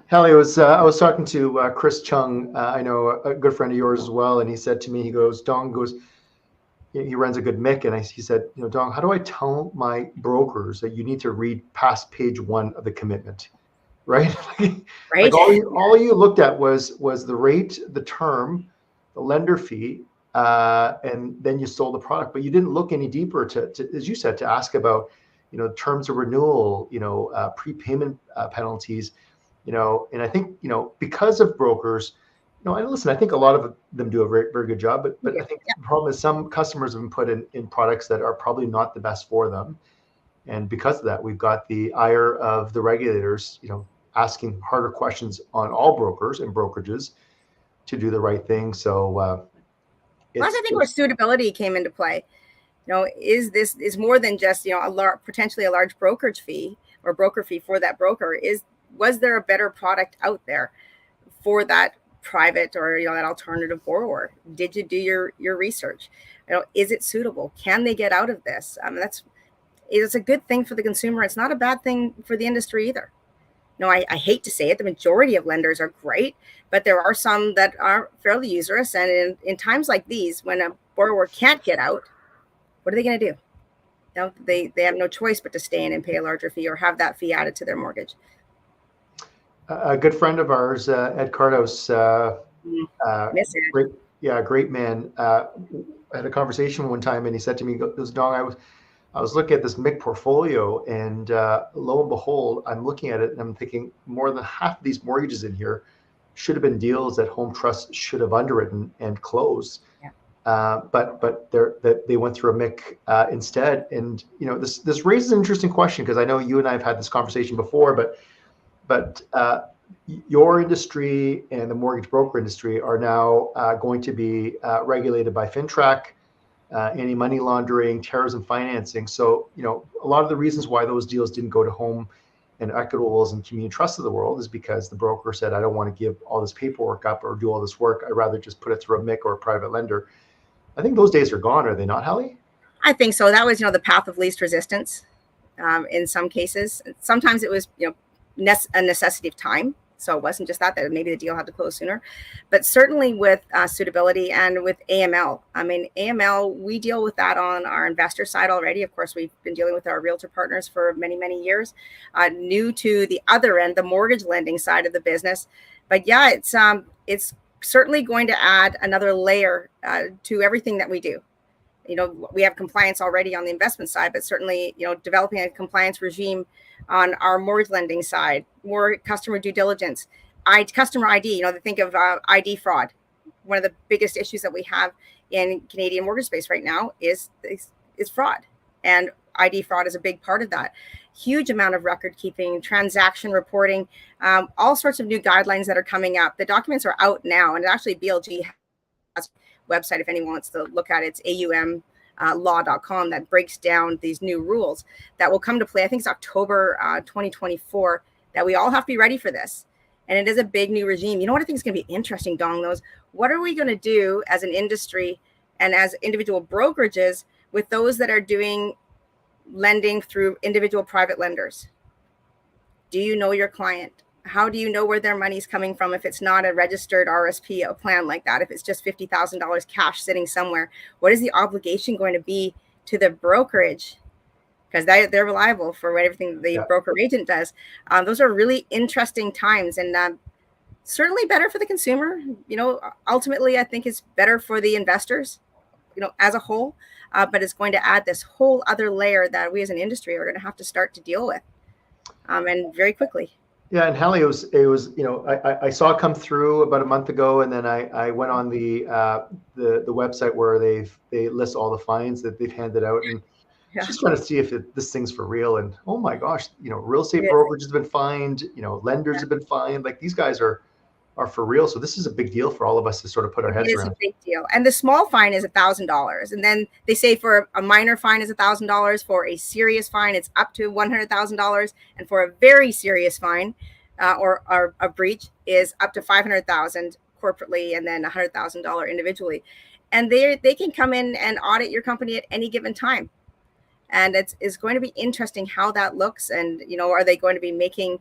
Hali, I was talking to Chris Chung, I know a good friend of yours as well, and he said to me, he goes, he runs a good MIC, and he said, Dong, how do I tell my brokers that you need to read past page 1 of the commitment, right? Right. Like all you looked at was the rate, the term, the lender fee, and then you sold the product, but you didn't look any deeper to as you said, to ask about, terms of renewal, prepayment penalties. And I think, because of brokers, and listen, I think a lot of them do a very, very good job, but I think the problem is some customers have been put in products that are probably not the best for them. And because of that, we've got the ire of the regulators, asking harder questions on all brokers and brokerages to do the right thing. So plus, I think where suitability came into play, is more than just, potentially a large brokerage fee or broker fee for that broker. Was there a better product out there for that private or that alternative borrower? Did you do your research? Is it suitable? Can they get out of this? It's a good thing for the consumer. It's not a bad thing for the industry either. I hate to say it, the majority of lenders are great, but there are some that are fairly usurious. And in times like these, when a borrower can't get out, what are they going to do? They have no choice but to stay in and pay a larger fee or have that fee added to their mortgage. A good friend of ours, Ed Cardos, great man, had a conversation one time, and he said to me, Dong, I was looking at this MIC portfolio, and lo and behold, I'm looking at it and I'm thinking more than half of these mortgages in here should have been deals that Home Trust should have underwritten and closed. Yeah. But they went through a MIC instead. And this raises an interesting question, because I know you and I have had this conversation before, but your industry and the mortgage broker industry are now going to be regulated by FINTRAC, anti-money laundering, terrorism financing. So, a lot of the reasons why those deals didn't go to Home and Equitables and Community Trusts of the world is because the broker said, I don't want to give all this paperwork up or do all this work. I'd rather just put it through a MIC or a private lender. I think those days are gone, are they not, Hali? I think so. That was, the path of least resistance in some cases. Sometimes it was, a necessity of time. So it wasn't just that maybe the deal had to close sooner, but certainly with suitability and with AML. I mean, AML, we deal with that on our investor side already. Of course, we've been dealing with our realtor partners for many, many years, new to the other end, the mortgage lending side of the business. But yeah, it's certainly going to add another layer to everything that we do. We have compliance already on the investment side, but certainly, developing a compliance regime on our mortgage lending side, more customer due diligence, customer ID. They think of ID fraud. One of the biggest issues that we have in Canadian mortgage space right now is fraud, and ID fraud is a big part of that. Huge amount of record keeping, transaction reporting, all sorts of new guidelines that are coming up. The documents are out now, and actually BLG has a website if anyone wants to look at it. It's aumlaw.com that breaks down these new rules that will come to play. I think it's October 2024 that we all have to be ready for this. And it is a big new regime. You know what I think is going to be interesting, Dong, those? What are we going to do as an industry and as individual brokerages with those that are doing lending through individual private lenders? Do you know your client? How do you know where their money's coming from if it's not a registered RSP, a plan like that? If it's just $50,000 cash sitting somewhere, what is the obligation going to be to the brokerage? Because they're reliable for everything the broker agent does. Those are really interesting times, and certainly better for the consumer. Ultimately, I think it's better for the investors, as a whole. But it's going to add this whole other layer that we as an industry are going to have to start to deal with, and very quickly. Yeah, and Hali, it was I saw it come through about a month ago, and then I went on the website where they list all the fines that they've handed out, and just trying to see if this thing's for real. And oh my gosh, real estate brokerage has been fined, lenders have been fined. Like, these guys are for real. So this is a big deal for all of us to sort of put our heads around. It's a big deal. And the small fine is $1,000. And then they say for a minor fine is $1,000. For a serious fine, it's up to $100,000. And for a very serious fine or a breach is up to $500,000 corporately, and then $100,000 individually. And they can come in and audit your company at any given time. And it's going to be interesting how that looks. And, are they going to be making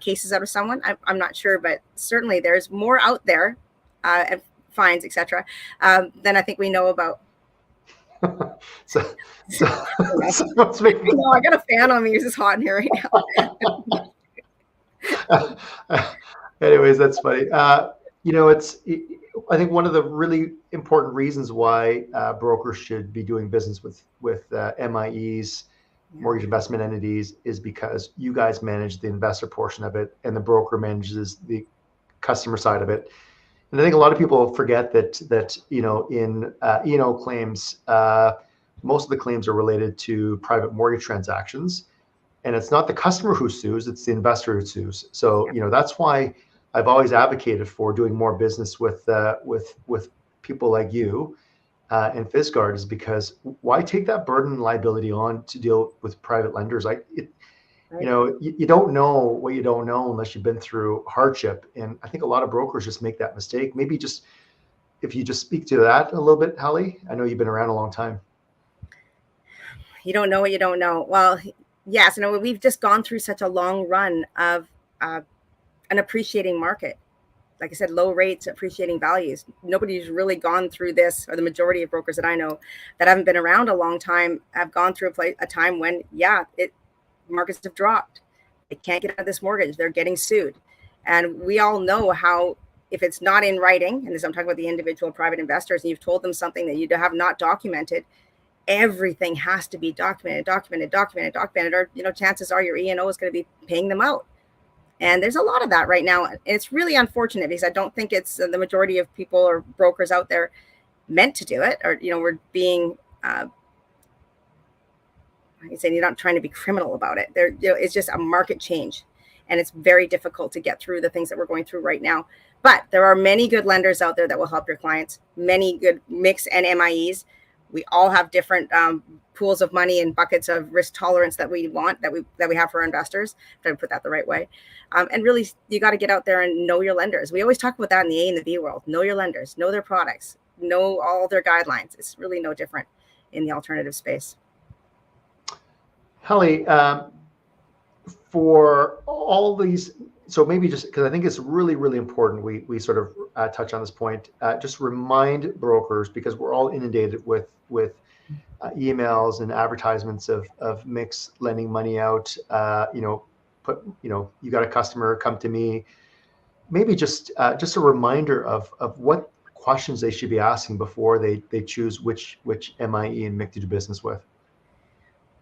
cases out of someone? I'm not sure, but certainly there's more out there, and fines, etc., than I think we know about. so let's make. I got a fan on me. It's just hot in here right now. Anyways, that's funny. I think one of the really important reasons why brokers should be doing business with MIEs, mortgage investment entities, is because you guys manage the investor portion of it and the broker manages the customer side of it. And I think a lot of people forget that in E&O claims, most of the claims are related to private mortgage transactions, and it's not the customer who sues, it's the investor who sues. So that's why I've always advocated for doing more business with people like you and Fisgard, is because why take that burden and liability on to deal with private lenders? You don't know what you don't know unless you've been through hardship. And I think a lot of brokers just make that mistake. Maybe if you just speak to that a little bit, Hali. I know you've been around a long time. You don't know what you don't know. Well, yes, we've just gone through such a long run of an appreciating market. Like I said, low rates, appreciating values. Nobody's really gone through this, or the majority of brokers that I know that haven't been around a long time have gone through a time when, markets have dropped. They can't get out of this mortgage. They're getting sued. And we all know how, if it's not in writing, and this I'm talking about the individual private investors, and you've told them something that you have not documented, everything has to be documented, or chances are your E&O is going to be paying them out. And there's a lot of that right now. And it's really unfortunate, because I don't think it's the majority of people or brokers out there meant to do it, or, we're being, you're not trying to be criminal about it. It's just a market change, and it's very difficult to get through the things that we're going through right now. But there are many good lenders out there that will help your clients, many good mix and MIEs. We all have different pools of money and buckets of risk tolerance that we want, that we have for our investors. Try to put that the right way. And really, you got to get out there and know your lenders. We always talk about that in the A and the B world. Know your lenders, know their products, know all their guidelines. It's really no different in the alternative space. Hali, for all these, so maybe just because I think it's really, really important we sort of touch on this point, just remind brokers, because we're all inundated with emails and advertisements of mix lending money out. You got a customer, come to me. Maybe just a reminder of what questions they should be asking before they choose which MIE and MIC to do business with?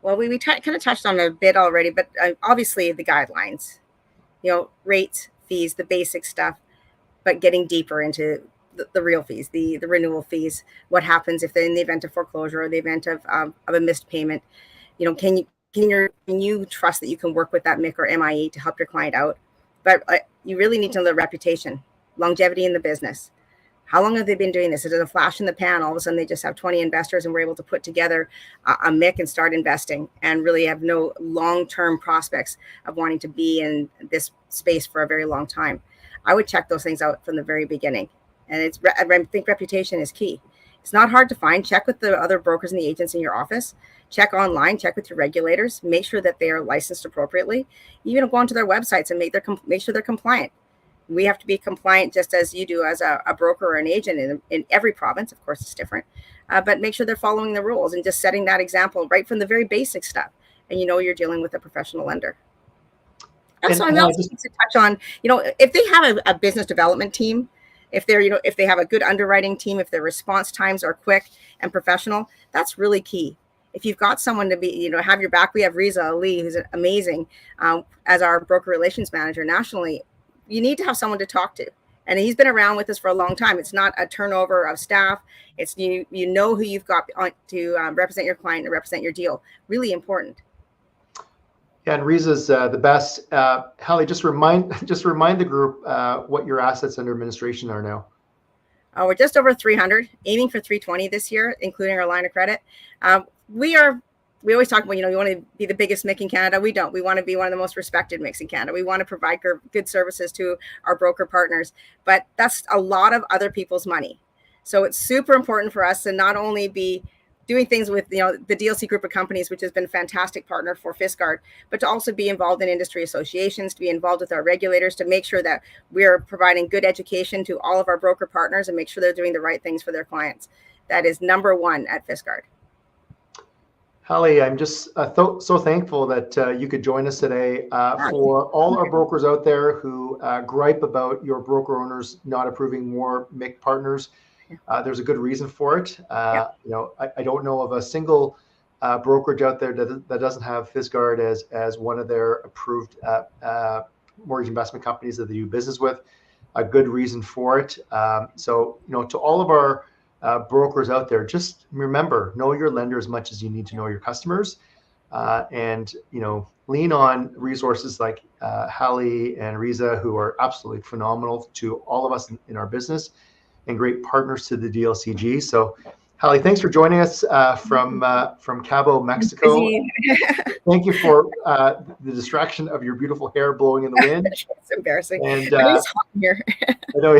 Well, we kind of touched on it a bit already, but obviously the guidelines, rates, fees, the basic stuff, but getting deeper into the real fees, the renewal fees, what happens if they're in the event of foreclosure or the event of a missed payment. Can you trust that you can work with that MIC or MIE to help your client out? But you really need to know the reputation, longevity in the business. How long have they been doing this? Is it a flash in the pan? All of a sudden they just have 20 investors and we're able to put together a MIC and start investing and really have no long-term prospects of wanting to be in this space for a very long time. I would check those things out from the very beginning. And I think reputation is key. It's not hard to find. Check with the other brokers and the agents in your office. Check online, check with your regulators, make sure that they are licensed appropriately. Even go onto their websites and make sure they're compliant. We have to be compliant just as you do as a broker or an agent in every province. Of course, it's different, but make sure they're following the rules and just setting that example right from the very basic stuff. And you're dealing with a professional lender. Also, I'm also to touch on, if they have a business development team, if they have a good underwriting team, if their response times are quick and professional, that's really key. If you've got someone to be, have your back, we have Riza Ali, who's amazing as our broker relations manager nationally. You need to have someone to talk to. And he's been around with us for a long time. It's not a turnover of staff. It's who you've got on to represent your client and represent your deal. Really important. Yeah, and Riza's the best. Hali, just remind the group what your assets under administration are now. We're just over 300, aiming for 320 this year, including our line of credit. We always talk about, you want to be the biggest MIC in Canada. We don't. We want to be one of the most respected MICs in Canada. We want to provide good services to our broker partners, but that's a lot of other people's money. So it's super important for us to not only be doing things with, the DLC group of companies, which has been a fantastic partner for Fisgard, but to also be involved in industry associations, to be involved with our regulators, to make sure that we're providing good education to all of our broker partners and make sure they're doing the right things for their clients. That is number one at Fisgard. Hali, I'm just so thankful that you could join us today. For all our brokers out there who gripe about your broker owners not approving more MIC partners, there's a good reason for it. I don't know of a single brokerage out there that doesn't have Fisgard as one of their approved mortgage investment companies that they do business with. A good reason for it. So to all of our brokers out there, just remember, know your lender as much as you need to know your customers, and lean on resources like Hali and Riza, who are absolutely phenomenal to all of us in our business and great partners to the DLCG. So Hali, thanks for joining us from Cabo, Mexico. Thank you for the distraction of your beautiful hair blowing in the wind. It's embarrassing. And it's hot here. I know.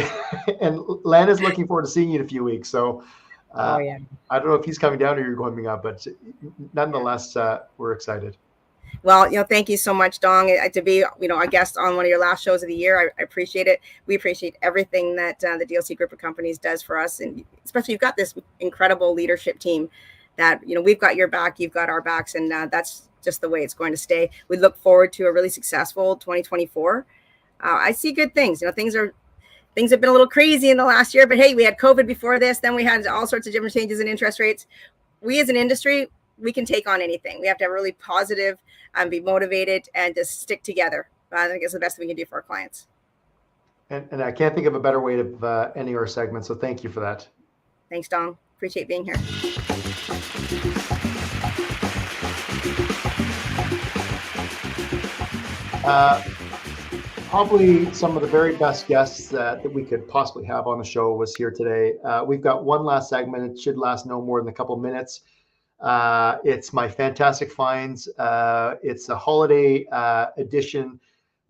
And Lana's looking forward to seeing you in a few weeks. So I don't know if he's coming down or you're going up, but nonetheless, we're excited. Well, thank you so much, Dong, to be, a guest on one of your last shows of the year. I appreciate it. We appreciate everything that the DLC group of companies does for us. And especially you've got this incredible leadership team that, we've got your back, you've got our backs, and that's just the way it's going to stay. We look forward to a really successful 2024. I see good things. Things have been a little crazy in the last year, but hey, we had COVID before this. Then we had all sorts of different changes in interest rates. We as an industry, we can take on anything. We have to have really positive and be motivated and just stick together. I think it's the best thing we can do for our clients. And I can't think of a better way to ending our segment. So thank you for that. Thanks, Dong. Appreciate being here. Probably some of the very best guests that we could possibly have on the show was here today. We've got one last segment. It should last no more than a couple of minutes. It's my fantastic finds. It's a holiday edition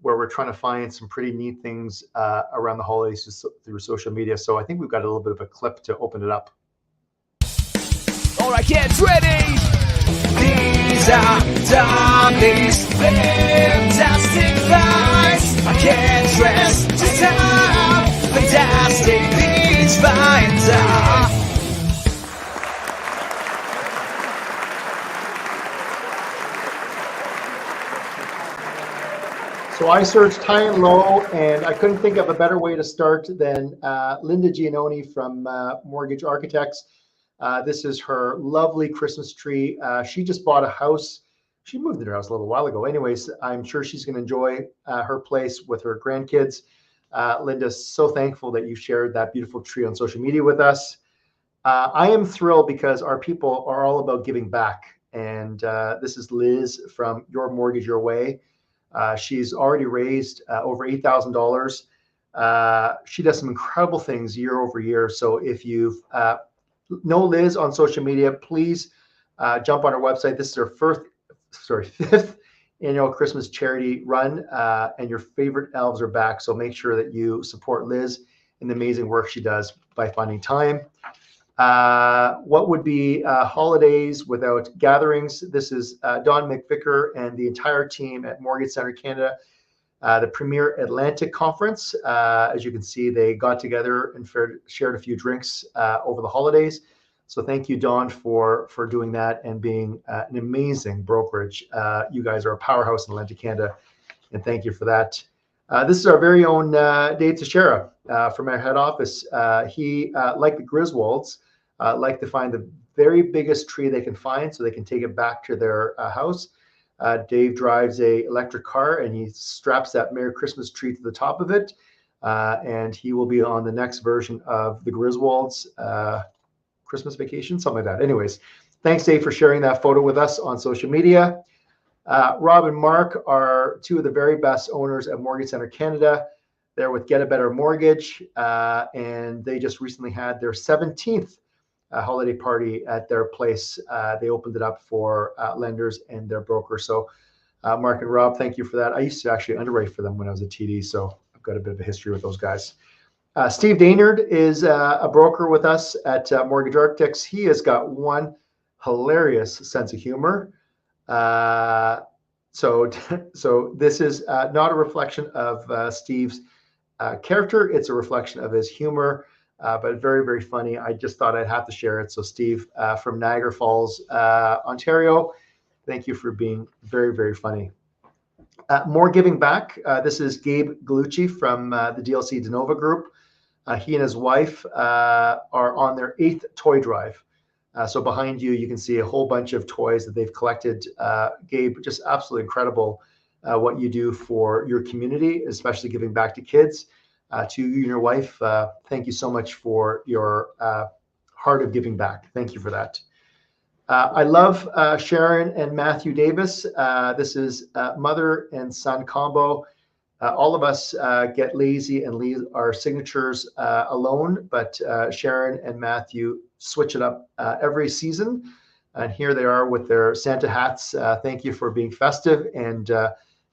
where we're trying to find some pretty neat things around the holidays through social media. So I think we've got a little bit of a clip to open it up. All right, kids, ready? These are Tommy's fantastic finds. I can't stress just how fantastic these finds are. So I searched high and low, and I couldn't think of a better way to start than Linda Giannoni from Mortgage Architects. This is her lovely Christmas tree. She just bought a house. She moved in her house a little while ago. Anyways, I'm sure she's going to enjoy her place with her grandkids. Linda, so thankful that you shared that beautiful tree on social media with us. I am thrilled because our people are all about giving back. And this is Liz from Your Mortgage Your Way. She's already raised over $8,000. She does some incredible things year over year. So if you know Liz on social media, please jump on her website. This is her fifth annual Christmas charity run, and your favorite elves are back. So make sure that you support Liz in the amazing work she does by finding time. What would be holidays without gatherings? This is Don McVicker and the entire team at Mortgage Centre Canada, the premier Atlantic Conference. As you can see, they got together and shared a few drinks over the holidays. So thank you, Don, for doing that and being an amazing brokerage. You guys are a powerhouse in Atlantic Canada, and thank you for that. This is our very own Dave Teixeira from our head office. He, like the Griswolds, like to find the very biggest tree they can find so they can take it back to their house. Dave drives a electric car, and he straps that Merry Christmas tree to the top of it. And he will be on the next version of the Griswolds Christmas Vacation, something like that. Anyways, thanks, Dave, for sharing that photo with us on social media. Rob and Mark are two of the very best owners at Mortgage Centre Canada. They're with Get a Better Mortgage, and they just recently had their 17th holiday party at their place. They opened it up for lenders and their brokers. So Mark and Rob, thank you for that. I used to actually underwrite for them when I was a TD, so I've got a bit of a history with those guys. Steve Daynard is a broker with us at Mortgage Architects. He has got one hilarious sense of humor. So this is not a reflection of Steve's character. It's a reflection of his humor, but very, very funny. I just thought I'd have to share it. So Steve from Niagara Falls, Ontario, thank you for being very, very funny. More giving back. This is Gabe Galucci from the DLC DeNova Group. He and his wife are on their 8th toy drive. So behind you, you can see a whole bunch of toys that they've collected. Gabe, just absolutely incredible what you do for your community, especially giving back to kids. To you and your wife, thank you so much for your heart of giving back. Thank you for that. I love Sharon and Matthew Davis. This is mother and son combo. All of us get lazy and leave our signatures alone, but Sharon and Matthew switch it up every season. And here they are with their Santa hats. Thank you for being festive and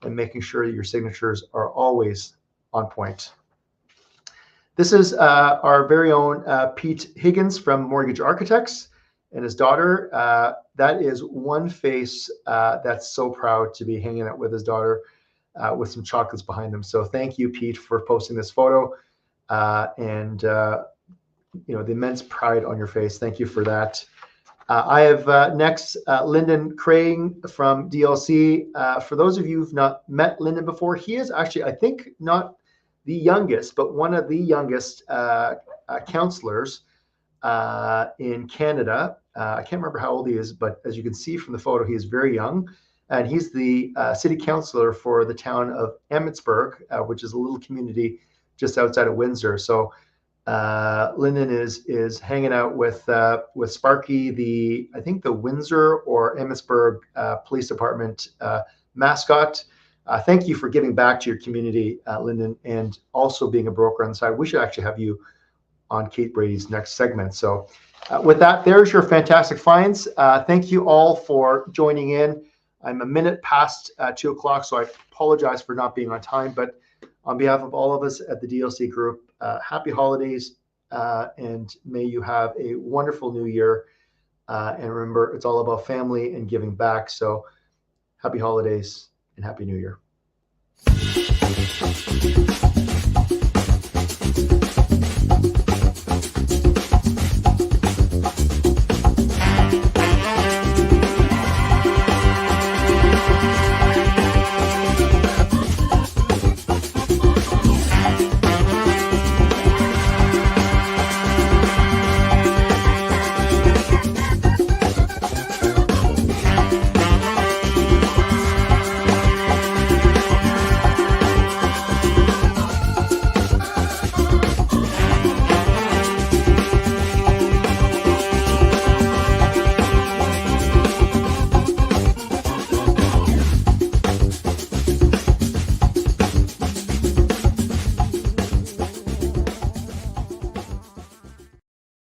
making sure that your signatures are always on point. This is our very own Pete Higgins from Mortgage Architects and his daughter. That is one face that's so proud to be hanging out with his daughter with some chocolates behind them. So thank you, Pete, for posting this photo and you know, the immense pride on your face. Thank you for that. I have next Lyndon Crane from DLC. For those of you who've not met Lyndon before, he is actually, I think, not the youngest, but one of the youngest counselors in Canada. I can't remember how old he is, but as you can see from the photo, he is very young. And he's the city councilor for the town of Emmitsburg, which is a little community just outside of Windsor. So Lyndon is hanging out with Sparky, I think the Windsor or Emmitsburg Police Department mascot. Thank you for giving back to your community, Lyndon, and also being a broker on the side. We should actually have you on Kate Brady's next segment. So with that, there's your fantastic finds. Thank you all for joining in. I'm a minute past 2 o'clock, so I apologize for not being on time. But on behalf of all of us at the DLC Group, happy holidays, and may you have a wonderful new year. And remember, it's all about family and giving back. So happy holidays and happy new year.